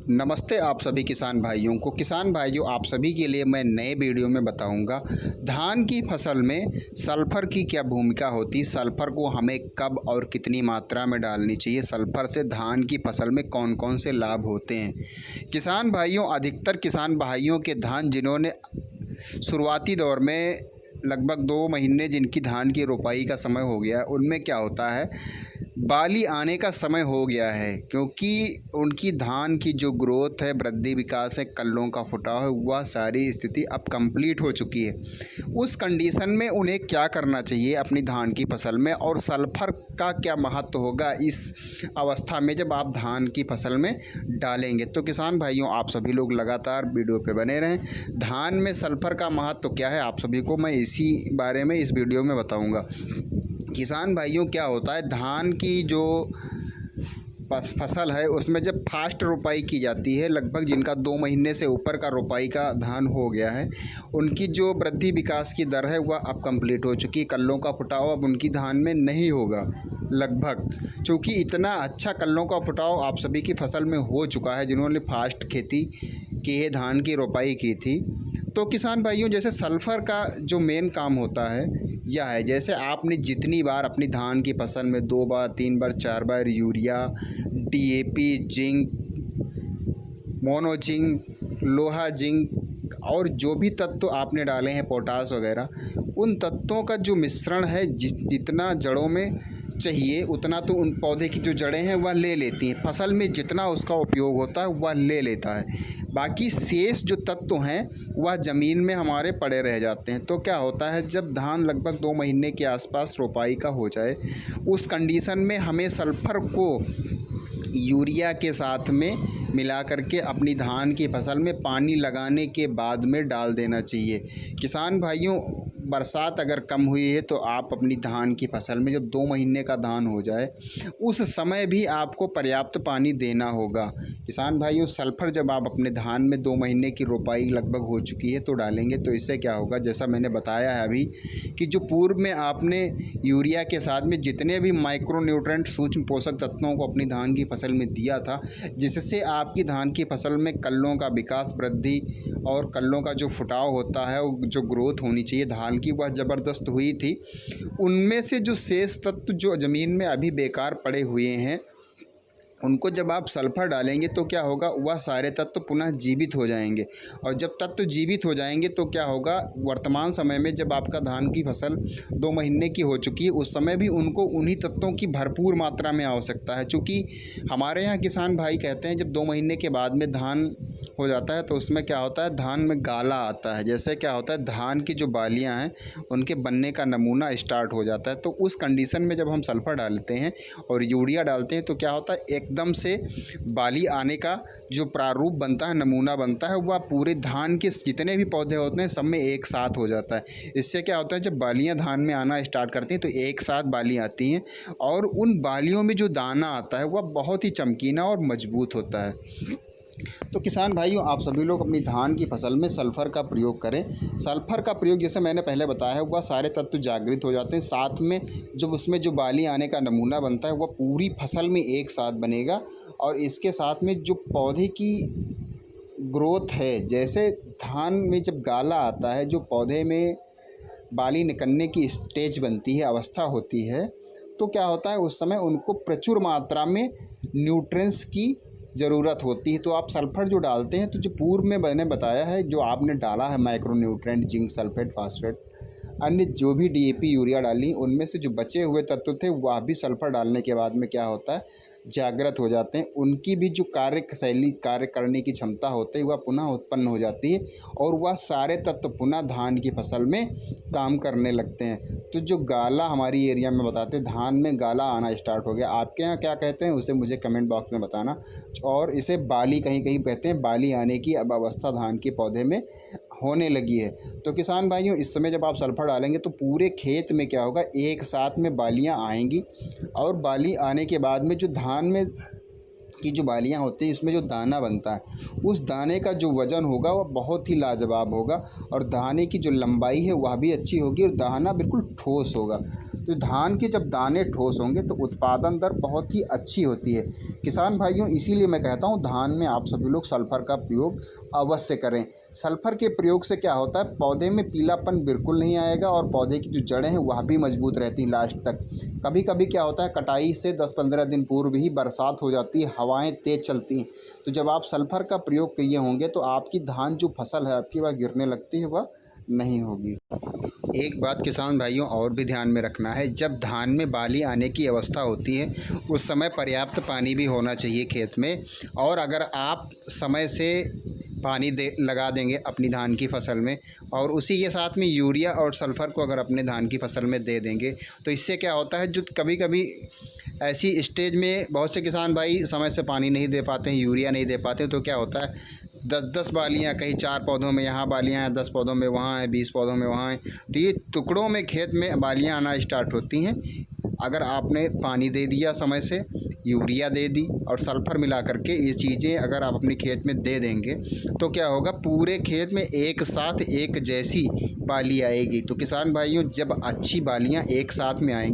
नमस्ते आप सभी किसान भाइयों को। किसान भाइयों, आप सभी के लिए मैं नए वीडियो में बताऊंगा धान की फसल में सल्फ़र की क्या भूमिका होती है, सल्फ़र को हमें कब और कितनी मात्रा में डालनी चाहिए, सल्फ़र से धान की फसल में कौन कौन से लाभ होते हैं। किसान भाइयों, अधिकतर किसान भाइयों के धान जिन्होंने शुरुआती दौर में लगभग 2 महीने जिनकी धान की रोपाई का समय हो गया है, उनमें क्या होता है, बाली आने का समय हो गया है, क्योंकि उनकी धान की जो ग्रोथ है, वृद्धि विकास है, कल्लों का फुटाव है, वह सारी स्थिति अब कंप्लीट हो चुकी है। उस कंडीशन में उन्हें क्या करना चाहिए अपनी धान की फसल में, और सल्फ़र का क्या महत्व होगा इस अवस्था में जब आप धान की फसल में डालेंगे। तो किसान भाइयों, आप सभी लोग लगातार वीडियो पे बने रहें। धान में सल्फ़र का महत्व क्या है, आप सभी को मैं इसी बारे में इस वीडियो में बताऊँगा। किसान भाइयों, क्या होता है, धान की जो फसल है उसमें जब फास्ट रोपाई की जाती है, लगभग जिनका 2 महीने से ऊपर का रोपाई का धान हो गया है, उनकी जो वृद्धि विकास की दर है वह अब कंप्लीट हो चुकी है। कल्लों का फुटाव अब उनकी धान में नहीं होगा लगभग, क्योंकि इतना अच्छा कल्लों का फुटाव आप सभी की फसल में हो चुका है जिन्होंने फास्ट खेती की है, धान की रोपाई की थी। तो किसान भाइयों, जैसे सल्फ़र का जो मेन काम होता है यह है, जैसे आपने जितनी बार अपनी धान की फसल में 2 बार 3 बार 4 बार urea, DAP, zinc, mono zinc, लोहा जिंक और जो भी तत्व आपने डाले हैं, पोटास वगैरह, उन तत्वों का जो मिश्रण है जितना जड़ों में चाहिए उतना तो उन पौधे की जो जड़ें हैं वह ले लेती हैं, फसल में जितना उसका उपयोग होता है वह ले लेता है। बाकी शेष जो तत्व हैं वह ज़मीन में हमारे पड़े रह जाते हैं। तो क्या होता है, जब धान लगभग 2 महीने के आसपास रोपाई का हो जाए, उस कंडीशन में हमें सल्फ़र को यूरिया के साथ में मिला करके अपनी धान की फसल में पानी लगाने के बाद में डाल देना चाहिए। किसान भाइयों, बरसात अगर कम हुई है तो आप अपनी धान की फसल में जब 2 महीने का धान हो जाए उस समय भी आपको पर्याप्त पानी देना होगा। किसान भाइयों, सल्फ़र जब आप अपने धान में 2 महीने की रोपाई लगभग हो चुकी है तो डालेंगे, तो इससे क्या होगा, जैसा मैंने बताया है अभी कि जो पूर्व में आपने यूरिया के साथ में जितने भी माइक्रो न्यूट्रेंट सूक्ष्म पोषक तत्वों को अपनी धान की फसल में दिया था, जिससे आपकी धान की फसल में कल्लों का विकास, वृद्धि और कल्लों का जो फुटाव होता है, जो ग्रोथ होनी चाहिए धान की, वह ज़बरदस्त हुई थी। उनमें से जो शेष तत्व जो ज़मीन में अभी बेकार पड़े हुए हैं, उनको जब आप सल्फ़र डालेंगे तो क्या होगा, वह सारे तत्व पुनः जीवित हो जाएंगे। और जब तत्व जीवित हो जाएंगे तो क्या होगा, वर्तमान समय में जब आपका धान की फसल 2 महीने की हो चुकी है, उस समय भी उनको उन्हीं तत्वों की भरपूर मात्रा में आवश्यकता है। चूँकि हमारे यहाँ किसान भाई कहते हैं, जब 2 महीने के बाद में धान हो जाता है तो उसमें क्या होता है, धान में गाला आता है। जैसे क्या होता है, धान की जो बालियां हैं उनके बनने का नमूना स्टार्ट हो जाता है। तो उस कंडीशन में जब हम सल्फ़र डालते हैं और यूरिया डालते हैं तो क्या होता है, एकदम से बाली आने का जो प्रारूप बनता है, नमूना बनता है, वह पूरे धान के जितने भी पौधे होते हैं सब में एक साथ हो जाता है। इससे क्या होता है, जब बालियाँ धान में आना स्टार्ट करती हैं तो एक साथ बाली आती हैं और उन बालियों में जो दाना आता है वह बहुत ही चमकीना और मजबूत होता है। तो किसान भाइयों, आप सभी लोग अपनी धान की फसल में सल्फ़र का प्रयोग करें। सल्फ़र का प्रयोग, जैसे मैंने पहले बताया है, वह सारे तत्व जागृत हो जाते हैं, साथ में जब उसमें जो बाली आने का नमूना बनता है वह पूरी फसल में एक साथ बनेगा। और इसके साथ में जो पौधे की ग्रोथ है, जैसे धान में जब गाला आता है, जो पौधे में बाली निकलने की स्टेज बनती है, अवस्था होती है, तो क्या होता है, उस समय उनको प्रचुर मात्रा में न्यूट्रिएंट्स की ज़रूरत होती है। तो आप सल्फ़र जो डालते हैं, तो जो पूर्व में मैंने बताया है, जो आपने डाला है micro nutrient, zinc sulphate, phosphate, अन्य जो भी डीएपी यूरिया डाली, उनमें से जो बचे हुए तत्व थे वह भी सल्फ़र डालने के बाद में क्या होता है, जागृत हो जाते हैं। उनकी भी जो कार्यशैली, कार्य करने की क्षमता होती है वह पुनः उत्पन्न हो जाती है और वह सारे तत्व पुनः धान की फसल में काम करने लगते हैं। तो जो गाला हमारी एरिया में बताते हैं, धान में गाला आना स्टार्ट हो गया, आपके यहाँ क्या कहते हैं उसे मुझे कमेंट बॉक्स में बताना। और इसे बाली कहीं कहीं कहते हैं, बाली आने की अब अवस्था धान के पौधे में होने लगी है। तो किसान भाइयों, इस समय जब आप सल्फ़र डालेंगे तो पूरे खेत में क्या होगा, एक साथ में बालियां आएंगी और बाली आने के बाद में जो धान में की जो बालियां होती हैं, इसमें जो दाना बनता है, उस दाने का जो वज़न होगा वह बहुत ही लाजवाब होगा और दाने की जो लंबाई है वह भी अच्छी होगी और दाना बिल्कुल ठोस होगा। तो धान के जब दाने ठोस होंगे तो उत्पादन दर बहुत ही अच्छी होती है। किसान भाइयों, इसीलिए मैं कहता हूँ धान में आप सभी लोग सल्फ़र का प्रयोग अवश्य करें। सल्फ़र के प्रयोग से क्या होता है, पौधे में पीलापन बिल्कुल नहीं आएगा और पौधे की जो जड़ें हैं वह भी मजबूत रहती हैं लास्ट तक। कभी कभी क्या होता है, कटाई से 10-15 दिन पूर्व ही बरसात हो जाती है, हवाएं तेज़ चलती हैं, तो जब आप सल्फ़र का प्रयोग किए होंगे तो आपकी धान जो फसल है आपकी वह गिरने लगती है, वह नहीं होगी। एक बात किसान भाइयों और भी ध्यान में रखना है, जब धान में बाली आने की अवस्था होती है उस समय पर्याप्त पानी भी होना चाहिए खेत में। और अगर आप समय से पानी लगा देंगे अपनी धान की फसल में और उसी के साथ में यूरिया और सल्फ़र को अगर अपने धान की फसल में दे देंगे तो इससे क्या होता है, जो कभी कभी ऐसी स्टेज में बहुत से किसान भाई समय से पानी नहीं दे पाते हैं, यूरिया नहीं दे पाते, तो क्या होता है 10-10 बालियाँ, कहीं 4 पौधों में यहाँ बालियाँ हैं, 10 पौधों में वहाँ हैं, 20 पौधों में वहाँ हैं, तो ये टुकड़ों में खेत में बालियाँ आना स्टार्ट होती हैं। अगर आपने पानी दे दिया समय से, यूरिया दे दी और सल्फ़र मिला करके ये चीज़ें अगर आप अपने खेत में दे देंगे तो क्या होगा, पूरे खेत में एक साथ एक जैसी बाली आएगी। तो किसान भाइयों, जब अच्छी बालियाँ एक साथ में आएंगी